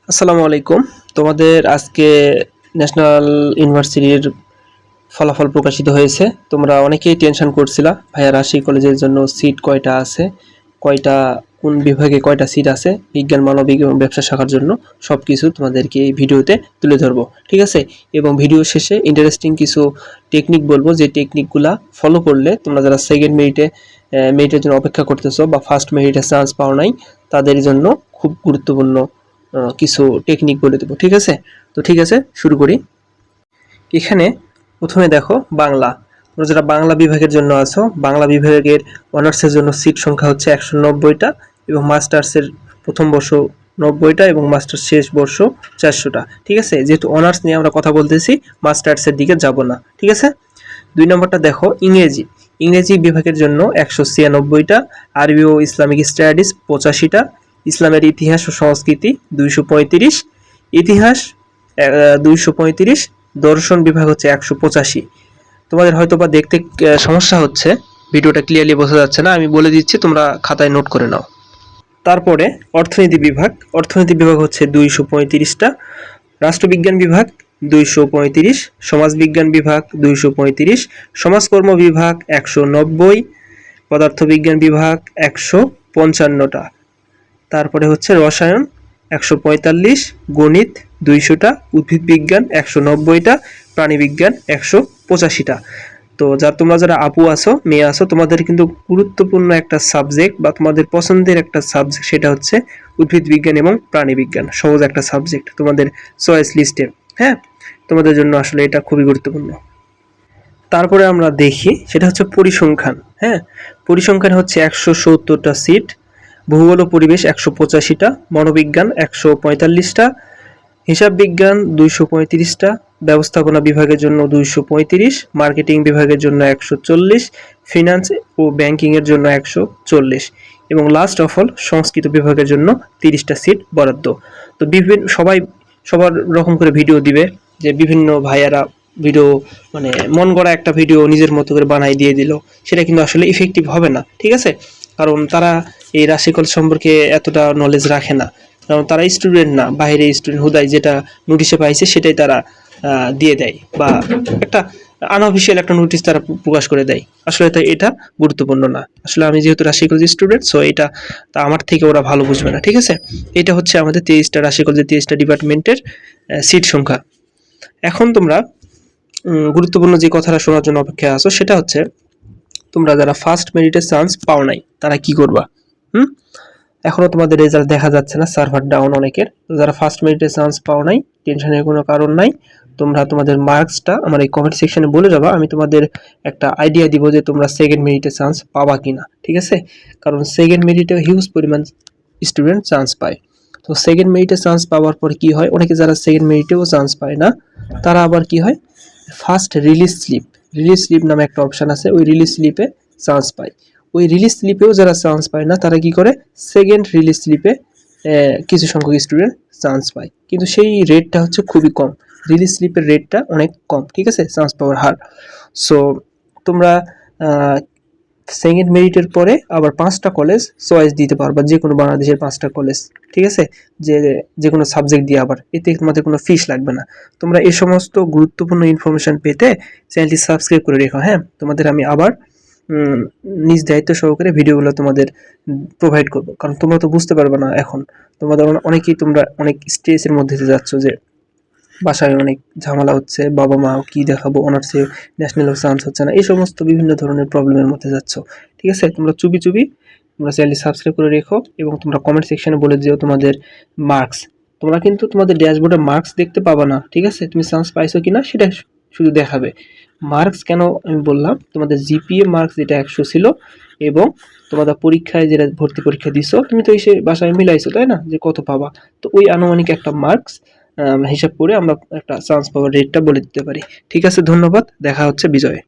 আসসালামু আলাইকুম। তোমাদের আজকে ন্যাশনাল ইউনিভার্সিটির ফলাফল প্রকাশিত হয়েছে। তোমরা অনেকেই টেনশন করছিলা ভাইয়া রাজশাহী কলেজের জন্য সিট কয়টা আছে, কয়টা কোন বিভাগে কয়টা সিট আছে, বিজ্ঞান মানবিক এবং ব্যবসা শাখার জন্য সবকিছু তোমাদেরকে এই ভিডিওতে তুলে ধরবো, ঠিক আছে? এবং ভিডিও শেষে ইন্টারেস্টিং কিছু টেকনিক বলবো, যে টেকনিকগুলা ফলো করলে তোমরা যারা সেকেন্ড মেরিটের জন্য অপেক্ষা করতেছো বা ফার্স্ট মেরিটে চান্স পাও নাই, তাদের জন্য খুব গুরুত্বপূর্ণ কিছু টেকনিক বলে দেবো, ঠিক আছে? তো ঠিক আছে, শুরু করি। এখানে প্রথমে দেখো বাংলা। তোমরা যারা বাংলা বিভাগের জন্য আছো, বাংলা বিভাগের অনার্সের জন্য সিট সংখ্যা হচ্ছে 190টা এবং মাস্টার্সের প্রথম বর্ষ 90টা এবং মাস্টার্স শেষ বর্ষ 400টা, ঠিক আছে? যেহেতু অনার্স নিয়ে আমরা কথা বলতেছি, মাস্টার্সের দিকে যাব না, ঠিক আছে? 2 নম্বরটা দেখো ইংরেজি। ইংরেজি বিভাগের জন্য 196টা, আরবি ও ইসলামিক স্টাডিজ 85টা, ইসলামের ইতিহাস ও সংস্কৃতি 235, ইতিহাস 235, দর্শন বিভাগ হচ্ছে 185। তোমাদের হয়তো বা দেখতে সমস্যা হচ্ছে, ভিডিওটা ক্লিয়ারলি বোঝা যাচ্ছে না, আমি বলে দিচ্ছি, তোমরা খাতায় নোট করে নাও। তারপরে অর্থনীতি বিভাগ হচ্ছে 235টা, রাষ্ট্রবিজ্ঞান বিভাগ 235, সমাজবিজ্ঞান বিভাগ 235, সমাজকর্ম বিভাগ 190, পদার্থবিজ্ঞান বিভাগ 155টা। তারপরে হচ্ছে রসায়ন 145, গণিত 200টা, উদ্ভিদ বিজ্ঞান 190টা, প্রাণীবিজ্ঞান 185টা। তো তোমরা যারা আপু আছো, মেয়ে আছো, তোমাদের কিন্তু গুরুত্বপূর্ণ একটা সাবজেক্ট বা তোমাদের পছন্দের একটা সাবজেক্ট, সেটা হচ্ছে উদ্ভিদ বিজ্ঞান এবং প্রাণীবিজ্ঞান। সহজ একটা সাবজেক্ট তোমাদের চয়েস লিস্টে, হ্যাঁ? তোমাদের জন্য আসলে এটা খুবই গুরুত্বপূর্ণ। তারপরে আমরা দেখি, সেটা হচ্ছে পরিসংখ্যান, হ্যাঁ? পরিসংখ্যান হচ্ছে 170টা সিট, ভূগোল ও পরিবেশ 185টা, মনোবিজ্ঞান 145টা, হিসাব বিজ্ঞান 235টা, ব্যবস্থাপনা বিভাগের জন্য 235, মার্কেটিং বিভাগের জন্য 140, ফিনান্স ও ব্যাংকিং এর জন্য 140 এবং লাস্ট অফ অল সংস্কৃত বিভাগের জন্য 30টা সিট বরাদ্দ। তো সবার রকম করে ভিডিও দিবে, যে বিভিন্ন ভাইয়ারা ভিডিও মানে মন গড়া একটা ভিডিও নিজের মতো করে বানাই দিয়ে দিল, সেটা কিন্তু আসলে ইফেক্টিভ হবে না, ঠিক আছে? কারণ তারা এই রাশি কলেজ সম্পর্কে এতটা নলেজ রাখে না, কারণ তারা স্টুডেন্ট না, বাইরে স্টুডেন্ট, হুদাই যেটা নোটিশে পাইছে সেটাই তারা দিয়ে দেয়, বা একটা আনঅফিসিয়াল একটা নোটিশ তারা প্রকাশ করে দেয়। আসলে তো এটা গুরুত্বপূর্ণ না। আসলে আমি যেহেতু রাজশাহী কলেজের স্টুডেন্ট, সো এটা তা আমার থেকে ওরা ভালো বুঝবে না, ঠিক আছে? এটা হচ্ছে আমাদের 23টা রাজশাহী কলেজের 23টা ডিপার্টমেন্টের সিট সংখ্যা। এখন তোমরা গুরুত্বপূর্ণ যে কথাটা শোনার জন্য অপেক্ষা আছো, সেটা হচ্ছে তোমরা যারা ফার্স্ট মেরিটে চান্স পাও নাই, তারা কি করবা? এখনো তোমাদের রেজাল্ট দেখা যাচ্ছে না, সার্ভার ডাউন অনেকের। যারা ফার্স্ট মেরিটে চান্স পাও নাই, টেনশনের কোনো কারণ নাই। তোমরা তোমাদের মার্কসটা আমার এই কমেন্ট সেকশনে বলে যাবা, আমি তোমাদের একটা আইডিয়া দিব যে তোমরা সেকেন্ড মেরিটে চান্স পাবা কিনা, ঠিক আছে? কারণ সেকেন্ড মেরিটে হিউজ পরিমাণ স্টুডেন্ট চান্স পায়। তো সেকেন্ড মেরিটে চান্স পাওয়ার পর কি হয়, অনেকে যারা সেকেন্ড মেরিটেও চান্স পায় না, তারা আবার কি হয়, ফার্স্ট রিলিজ স্লিপ নামে একটা অপশান আছে, ওই রিলিজ স্লিপে চান্স পায়। ওই রিলিজ স্লিপেও যারা চান্স পায় না, তারা কি করে, সেকেন্ড রিলিজ স্লিপে কিছু সংখ্যক স্টুডেন্ট চান্স পায়, কিন্তু সেই রেটটা হচ্ছে খুবই কম। রিলিজ স্লিপের রেটটা অনেক কম, ঠিক আছে, চান্স পাওয়ার হার। সো তোমরা সেকেন্ড মেরিটের পরে আবার 5টা কলেজ চয়েস দিতে পারবা, যে কোনো বাংলাদেশের 5টা কলেজ, ঠিক আছে? যে কোনো সাবজেক্ট দিয়ে, আবার এতে তোমাদের কোনো ফিস লাগবে না। তোমরা এই সমস্ত গুরুত্বপূর্ণ ইনফরমেশন পেতে চ্যানেলটি সাবস্ক্রাইব করে রেখো, হ্যাঁ? তোমাদের আমি আবার নিজ দায়িত্ব সহকারে ভিডিওগুলো তোমাদের প্রোভাইড করবো, কারণ তোমরা তো বুঝতে পারবে না এখন। তোমরা অনেক স্ট্রেসের মধ্যে দিয়ে যাচ্ছ, যে বাসায় অনেক ঝামেলা হচ্ছে, বাবা মা কি দেখাবো, অনার্সে ন্যাশনাল চান্স হচ্ছে না, এই সমস্ত বিভিন্ন ধরনের প্রবলেমের মধ্যে যাচ্ছ, ঠিক আছে? তোমরা চুপি তোমরা চ্যানেলটি সাবস্ক্রাইব করে রেখো এবং তোমরা কমেন্ট সেকশনে বলে দিও তোমাদের মার্কস। তোমরা কিন্তু তোমাদের ড্যাশবোর্ডে মার্কস দেখতে পাবা না, ঠিক আছে? তুমি চান্স পাইছো কিনা সেটা শুধু দেখাবে। মার্কস কেন আমি বললাম, তোমাদের জিপিএ মার্কস যেটা 100 ছিল, এবং তোমাদের পরীক্ষায় যেটা ভর্তি পরীক্ষা দিছো, তুমি তো এসে বাসায় মিলাইছো, তাই না, যে কত পাবা। তো ওই আনুমানিক একটা মার্কস হিসাব করে আমরা একটা চান্স পাওয়ার রেটটা বলে দিতে পারি। ঠিক আছে, ধন্যবাদ, দেখা হচ্ছে বিজয়ে।